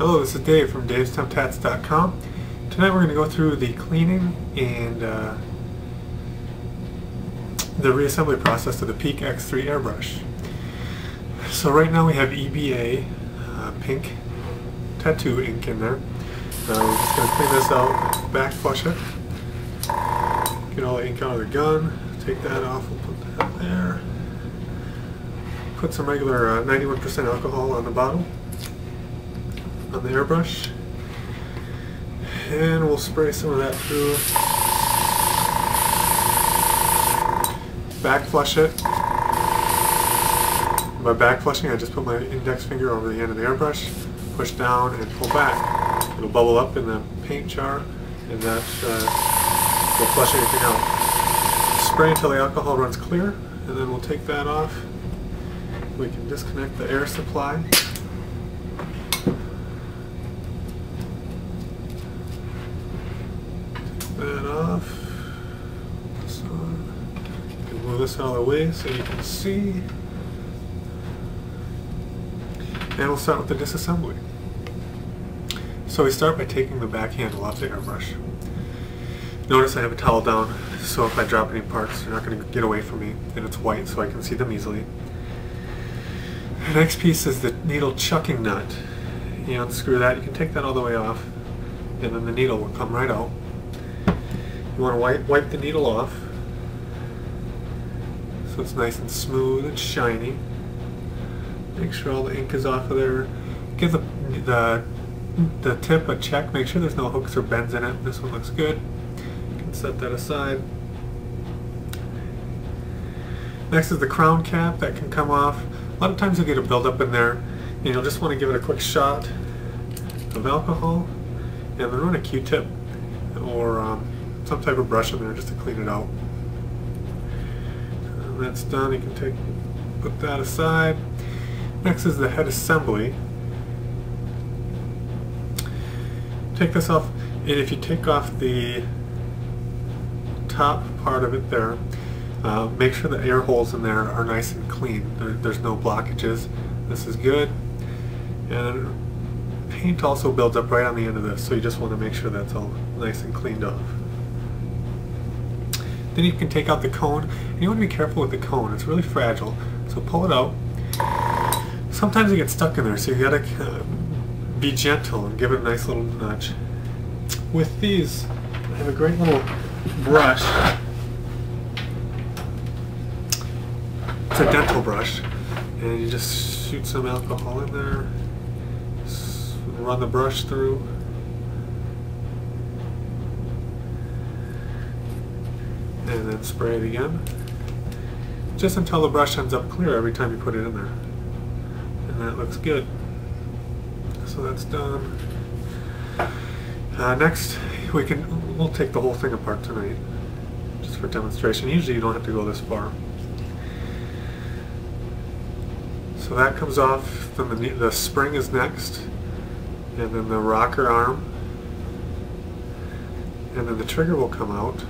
Hello, this is Dave from davestemtats.com. Tonight we're going to go through the cleaning and the reassembly process of the Peak X3 airbrush. So right now we have EBA pink tattoo ink in there. We're just going to clean this out, back flush it, get all the ink out of the gun, take that off, we'll put that there. Put some regular 91% alcohol on the bottle, on the airbrush, and we'll spray some of that through. Back flush it. By back flushing, I just put my index finger over the end of the airbrush, push down and pull back. It'll bubble up in the paint jar, and that will flush anything out. Spray until the alcohol runs clear, and then we'll take that off. We can disconnect the air supply. That off. So you can move this out of the way so you can see. And we'll start with the disassembly. So we start by taking the back handle off the airbrush. Notice I have a towel down, so if I drop any parts, they're not going to get away from me, and it's white so I can see them easily. The next piece is the needle chucking nut. You unscrew that, you can take that all the way off, and then the needle will come right out. You want to wipe the needle off so it's nice and smooth and shiny. Make sure all the ink is off of there. Give the tip a check, make sure there's no hooks or bends in it. This one looks good. You can set that aside. Next is the crown cap that can come off. A lot of times you'll get a buildup in there, and you'll just want to give it a quick shot of alcohol, and then run a Q-tip or some type of brush in there just to clean it out. And that's done. You can put that aside. Next is the head assembly. Take this off, and if you take off the top part of it there, make sure the air holes in there are nice and clean. There's no blockages. This is good. And paint also builds up right on the end of this, so you just want to make sure that's all nice and cleaned off. Then you can take out the cone, and you want to be careful with the cone. It's really fragile, so pull it out. Sometimes it gets stuck in there, so you gotta be gentle and give it a nice little nudge. With these, I have a great little brush. It's a dental brush, and you just shoot some alcohol in there, run the brush through, and then spray it again, just until the brush ends up clear every time you put it in there. And that looks good. So that's done. Next, we'll take the whole thing apart tonight, just for demonstration. Usually you don't have to go this far. So that comes off, then the spring is next, and then the rocker arm, and then the trigger will come out,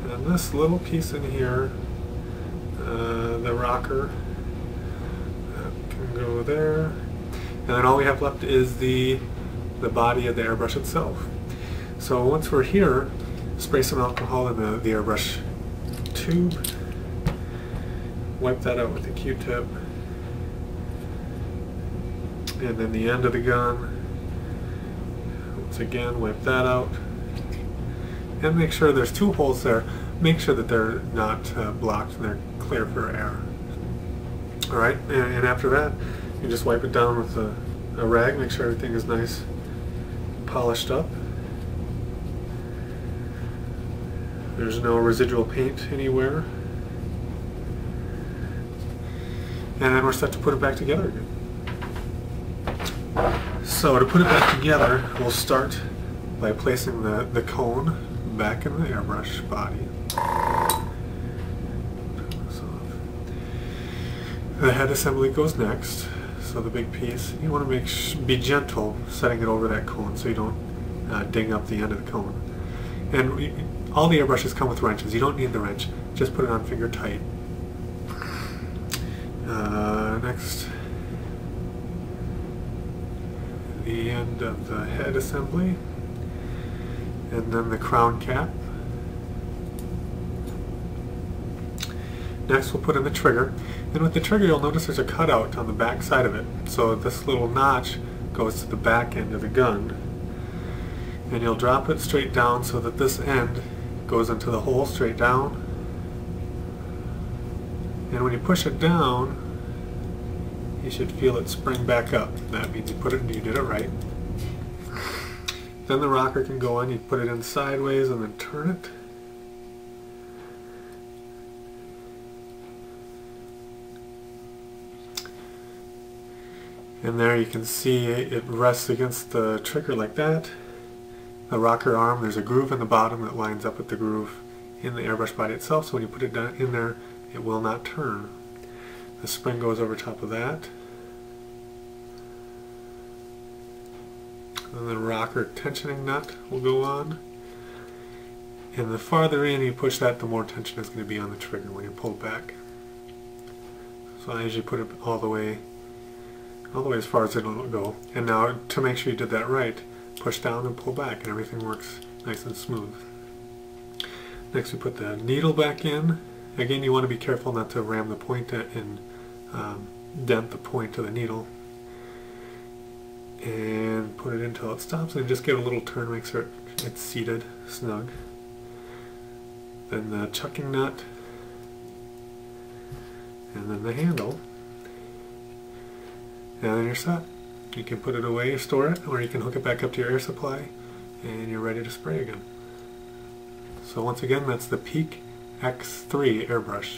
and then this little piece in here, the rocker, that can go there, and then all we have left is the body of the airbrush itself. So once we're here, spray some alcohol in the airbrush tube, wipe that out with a Q-tip, and then the end of the gun, once again wipe that out, and make sure there's two holes there. Make sure that they're not blocked and they're clear for air. Alright, and after that you just wipe it down with a rag, make sure everything is nice polished up. There's no residual paint anywhere, and then we're set to put it back together again. So to put it back together, we'll start by placing the cone back in the airbrush body. The head assembly goes next, so the big piece. You want to be gentle setting it over that cone so you don't ding up the end of the cone. And all the airbrushes come with wrenches. You don't need the wrench. Just put it on finger tight. Next the end of the head assembly, and then the crown cap. Next we'll put in the trigger, and with the trigger you'll notice there's a cutout on the back side of it, so this little notch goes to the back end of the gun, and you'll drop it straight down so that this end goes into the hole straight down, and when you push it down you should feel it spring back up. That means you did it right. Then the rocker can go on. You put it in sideways and then turn it. And there you can see it rests against the trigger like that. The rocker arm, there's a groove in the bottom that lines up with the groove in the airbrush body itself, so when you put it down in there it will not turn. The spring goes over top of that. And the rocker tensioning nut will go on. And the farther in you push that, the more tension is going to be on the trigger when you pull back. So as you put it all the way as far as it'll go. And now to make sure you did that right, push down and pull back and everything works nice and smooth. Next we put the needle back in. Again, you want to be careful not to ram the point and dent the point of the needle, and put it until it stops and just give it a little turn, make sure it's seated snug. Then the chucking nut, and then the handle, and then you're set. You can put it away or store it, or you can hook it back up to your air supply and you're ready to spray again. So once again, that's the Peak X3 airbrush.